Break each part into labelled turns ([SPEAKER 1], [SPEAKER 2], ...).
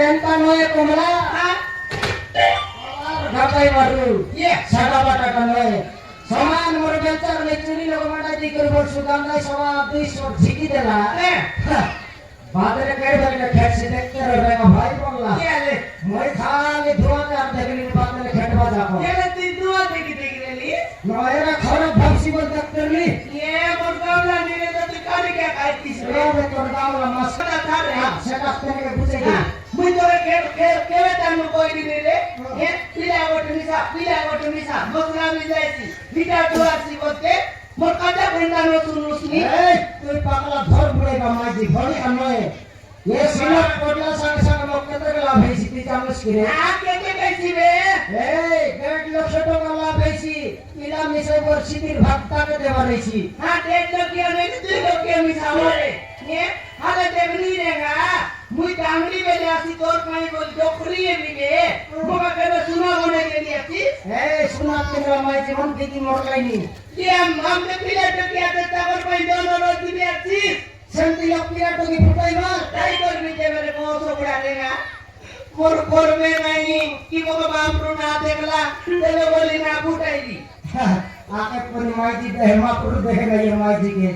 [SPEAKER 1] এন্তা নয় কমলা ঢাকাই মারু সাদা বাটাটা নয় সমান মোর বেচার লেচুরি লোক মাটা দি করব সুদাম নাই সবা 200 ঝিকি দেলা বাদরে কই বলে খেছে দেখতে রে ভাই বললা মই খালি ধোয়া আর দেখলি বাদরে খেটবা যাবো এলে তুই ধোয়া দেখি দেখি রেলি নয়রা খরব ভাবছি বল দেখতলি মোর গামলা নিলে তো তুই কালি কে খাইতিস রে তোর গামলা মশলা থারে সেটা তোকে বুঝে দি মুই তোরে কেবে তানু কই দিলি রে পিলা গোটে মিশা মশলা মিলাইছি ভিটা ধোয়াছি করতে মোর কাটা ভেন্ডা নো শুনুসনি এই তুই পাগলা ধর বুড়ে গামাজি ভরি আনয় এ সিনাপ কোটলা সঙ্গে সঙ্গে লোক কত লাভ হইছি তুই জানিস কি রে কেতে কইছি রে এই 1.5 লাখ টাকা লাভ হইছি পিলা মিশাই বর্ষিতির ভাগটাকে দেবার হইছি 1.5 লাখ নাই তুই লোকে মিশাও রে হালে দেবনি রেগা মুই ডাংরি বেলে আসি তোর পাই বল ডকরিয়ে দিবে মোবা কেন সুনা বনে গেলি আছি এই সুনা কেন মাই জীবন কি মরলাইনি কি আমনে পিলা টকি আতে তাবর পাই দনর দিবে আছি সেন্তি লোক পিলা টকি ফুটাই মার তাই করবি দেবে মোসো বুড়া রেগা মোর করবে নাই কি বাবা বামরু না দেখলা দেবে বলি না ফুটাইলি आके पूरी माइजी दे मापुर देखेगा ये माइजी के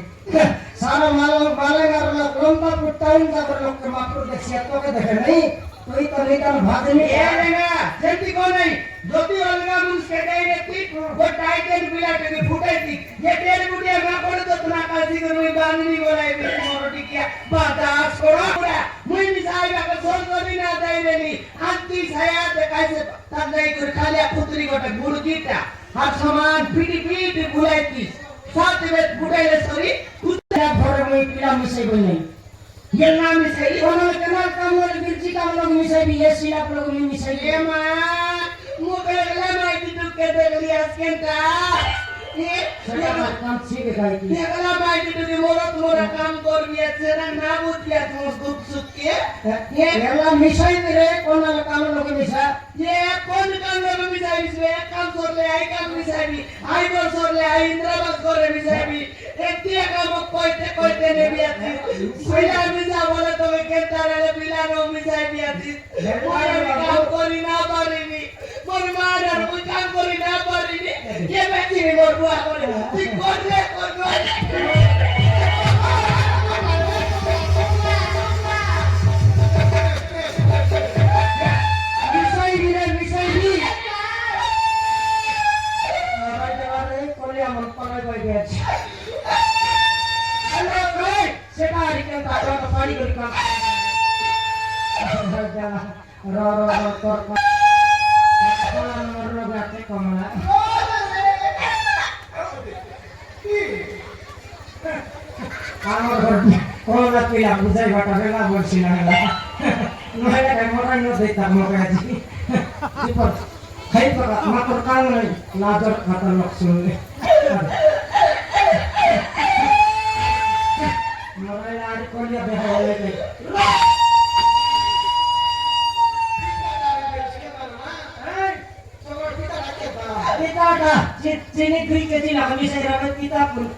[SPEAKER 1] सारा मालूम मालेगा लोग लंबा पुट्टाइन का लोग के मापुर देख सियातो के देखे नहीं कोई तो लेकर भागने ये रहेगा जल्दी को नहीं जोती अलगा मुंस के गई रहती वो टाइटन बिला के फुटाई थी ये डेढ़ गुड़िया ना पड़े तो तुना काजी को नहीं बांधनी बोलाई बेटी मोरोटी किया बर्दाश्त करो पूरा मुई मिसाई का सोच कभी ना दे लेनी अंती छाया ते कैसे तब नहीं कर खाली पुत्री गोटे गुड़कीटा हाथ समान पीटी पीटी बुलाईती साथ में बुलाईले सॉरी कुत्ता भरे में पीला मिसाई बोल नहीं ये नाम मिसाई कोनो केनाल काम वाले बिरची काम लोग मिसाई भी ये सिराप लोग मिसाई ये मां मुके गला माई तू के दे लिया स्केंटा ये काम ठीक है की ये गला माई तू के मोरा काम कर लिया सेना ना बुझ लिया तुम दुख सुख के ये गला मिसाई रे कोनो काम लोग मिसा ये कौन काम लोग मिसाई इसमें काम कर ले आई काम मिसाई आई बोल सोर ले आई इंद्रबाद करे मिसाई एक दिया काम कोइते ने भी आती पहिला मिसा बोले तो के तारे बिला नो मिसाई भी आती काम करी ना पारिनी मोर मार कोई काम करी ना पारिनी ये बेटी ने मोर बुआ करे तू कर ले पिला बुझाई बाटा बेला बोलছিনা নহলে কাই মরাই ন দেই তার মগাজি সিপর খাই পড়া মাতর কান নাই লাজর খাতা লোক শুনলে মরাই আর কলিয়া বেহালে নে পিতাটা চিনি 3 কেজি না আমি সেই রাবে পিতা পুন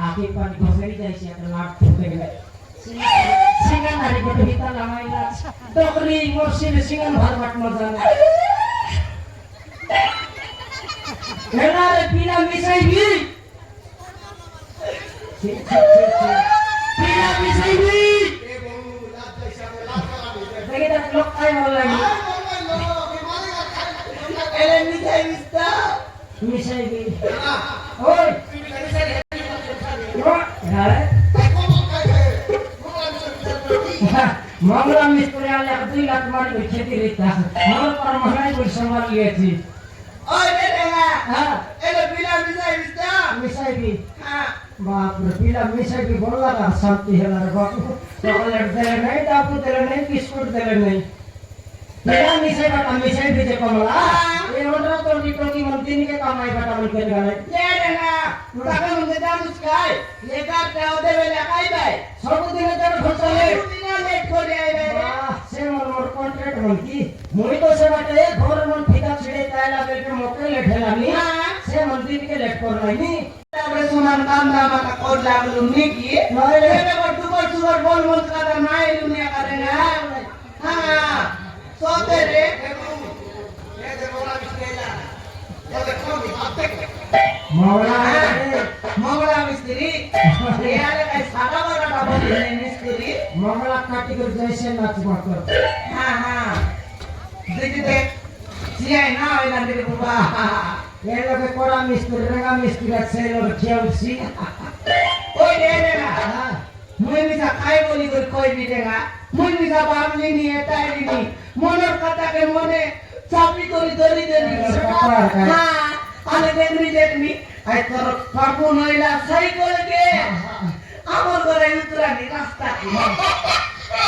[SPEAKER 1] आके पानी घोसड़ी जाइए तो लाट फूटे गए सिंगन हरी को हिता लगाइला टोकरी मोरसी में सिंगन भर मत मजाना हेरा रे पीला मिसाई भी पीला मिसाई भी देखिए तो लोग काय बोल रहे हैं एले मिसाई भी ओए मामला मिस्त्री आले 2 लाख मारी खेती रहता हमर पर महंगाई को संभाल लिए थी ओए देगा हां एले पीला मिसाई भी हां बाप रे पीला मिसाई भी बोलला का शांति है रे बाप चॉकलेट दे नहीं टापू दे नहीं बिस्कुट दे नहीं पीला मिसाई भी जे कमला ये ओडरा तो टोकी मंत्री के कमाई बटा मन के गाले ले देगा टाका मुझे दाम उसकाय ये का देव देवे लगाई भाई सब दिन जड़ घोटाले दिन लेट कर आई भाई से मोर कॉन्ट्रैक्ट मन की मुई तो से बाटे घर मन फिका छिड़े ताला बेटे मोके लेठेला नी से मंत्री के लेट कर नहीं ताबरे सुनान काम दामा का कोड लागलु नी की नरे बड़ दुबर बोल मन
[SPEAKER 2] তোতে রে
[SPEAKER 1] মগলা
[SPEAKER 2] মগলা মিস্ত্রি ইয়ারে কাই সাদা বাটা বলি মিস্ত্রি
[SPEAKER 1] মগলা কাটি করে জয়সে নাচ মাত্র
[SPEAKER 2] হ্যাঁ হ্যাঁ দেখি দেখ সিয়াই না হইলা রে বাবা
[SPEAKER 1] এই লোকে কড়া মিস্ত্রি রেঙ্গা মিস্ত্রি আছে লোক খেলছি
[SPEAKER 2] ওই রে রে না মুই মিছা খাই বলি কই কই বিদেগা মুই মিছা বাবলি নি এটাই নি মনের কথাকে মনে চাপি করি ধরি দেনি হ্যাঁ আরে দেখনি আই তোর পাপু নইলা সাইকেল কে আমার ঘরে উতরানি রাস্তা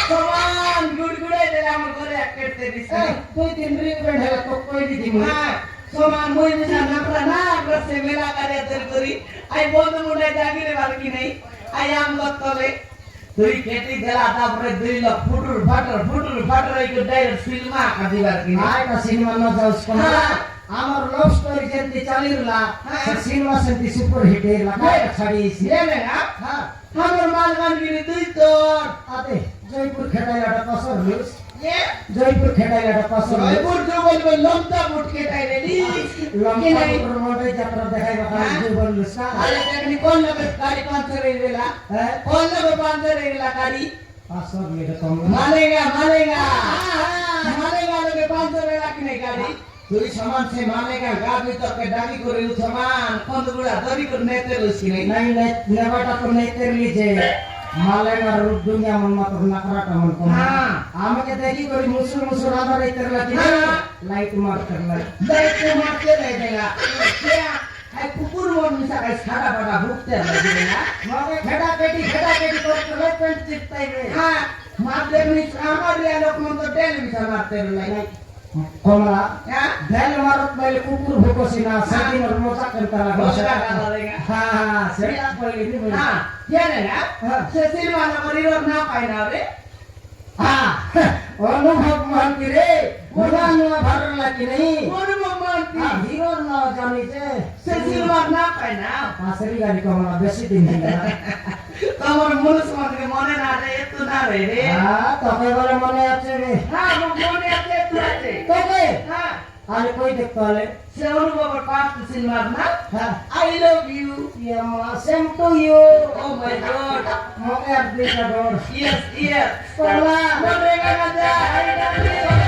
[SPEAKER 2] সমান গুড়গুড়াই দিলে আমার ঘরে কেটে দিছে
[SPEAKER 1] তুই তিন রিং বেড হলো তো কই দিতি মুই
[SPEAKER 2] হ্যাঁ সমান মুই মিছা নাপরা না রসে মেলা করে তেল করি আই বন্ধু মুন্ডে জাগিরে বালকি নাই আই আম তলে তুই কেটে গেলা তারপরে 2 লাখ ফুটুর ফাটর এই ডাইরেক্ট সিনেমা কাদিবার কি
[SPEAKER 1] আয় না সিনেমা না যাওস কোন আমার লভ স্টোরি যেমতি চালিরলা সিনেমা সেমতি সুপার হিট এলা কাই ছাড়িয়েছি
[SPEAKER 2] রে না
[SPEAKER 1] হ্যাঁ
[SPEAKER 2] আমার মালকানগিরি দুই তোর
[SPEAKER 1] আতে জয়পুর খেটাইলাটা পাসর লুস
[SPEAKER 2] এ
[SPEAKER 1] জয়পুর খেটাইলাটা পাসর লুস
[SPEAKER 2] জয়পুর যে বলবে লমতা মুটকে টাইরে দি কি নাই
[SPEAKER 1] লম্বা মোটে যাত্রা দেখাই বাবা জয়পুর লুস না
[SPEAKER 2] আরে দেখনি কোন লাগে গাড়ি পাঞ্চার হয়ে গেলা কোন লাগে পাঞ্চার হয়ে গেলা গাড়ি
[SPEAKER 1] পাসর লেটা কম
[SPEAKER 2] মানেগা লোকে পাঞ্চার হয়ে রাখি নাই গাড়ি তুই সমান সে মানেগা গাড়ি তোকে দাবি করে সমান কন্দগুলা দরি করে নেতে লইছি নাই
[SPEAKER 1] নাই নাই নেবাটা তো নাই তেরলি যে মালেগা রূপ দুনিয়া মন মাত্র নাকরাটা মন কম আমাকে দেখি করি মুসুর আধার এই তেরলা কি লাইট মার করলা
[SPEAKER 2] দেখতে মারতে দেয় দেগা আই কুকুর মন মিশা গাই সাদা বাটা ভুকতে লাগে না
[SPEAKER 1] মগে খেটা কেটি করতে লই পেন্ট চিপতাইবে
[SPEAKER 2] হ্যাঁ মারতে মিস আমার রে লোক মন তো টেল মিশা মারতে লাগে
[SPEAKER 1] কমলা
[SPEAKER 2] হ্যাঁ
[SPEAKER 1] দেল মারত বাইলে কুকুর ভুকসি না সেদিন ওর মোচা করতে লাগে
[SPEAKER 2] বসকা কালা লাগা
[SPEAKER 1] হ্যাঁ সেটা কইলি নি বলি
[SPEAKER 2] হ্যাঁ জানে না সে সিনেমা না করির না পাই না রে
[SPEAKER 1] হ্যাঁ অনুভব মানতি রে ওরা নোয়া ভালো লাগি নাই
[SPEAKER 2] মন মানতি
[SPEAKER 1] হিরোর না জানি যে
[SPEAKER 2] সে সিনেমা না পাই না
[SPEAKER 1] পাশেরই গাড়ি কমলা বেশি দিন হই না
[SPEAKER 2] তোমার মনুষ মনে না রে এত না রে
[SPEAKER 1] হ্যাঁ তোকে বলে মনে আছে রে
[SPEAKER 2] হ্যাঁ মনে আছে একটু আছে
[SPEAKER 1] তোকে
[SPEAKER 2] হ্যাঁ
[SPEAKER 1] আরে কই দেখতে হলে
[SPEAKER 2] সে অনুভবের পাঁচ সিনেমা না
[SPEAKER 1] হ্যাঁ
[SPEAKER 2] আই লাভ ইউ
[SPEAKER 1] ইয়ামা same to you
[SPEAKER 2] oh my god
[SPEAKER 1] মগে আর দিটা ডর
[SPEAKER 2] ইয়েস
[SPEAKER 1] কমলা
[SPEAKER 2] মনে গেল যা আই লাভ ইউ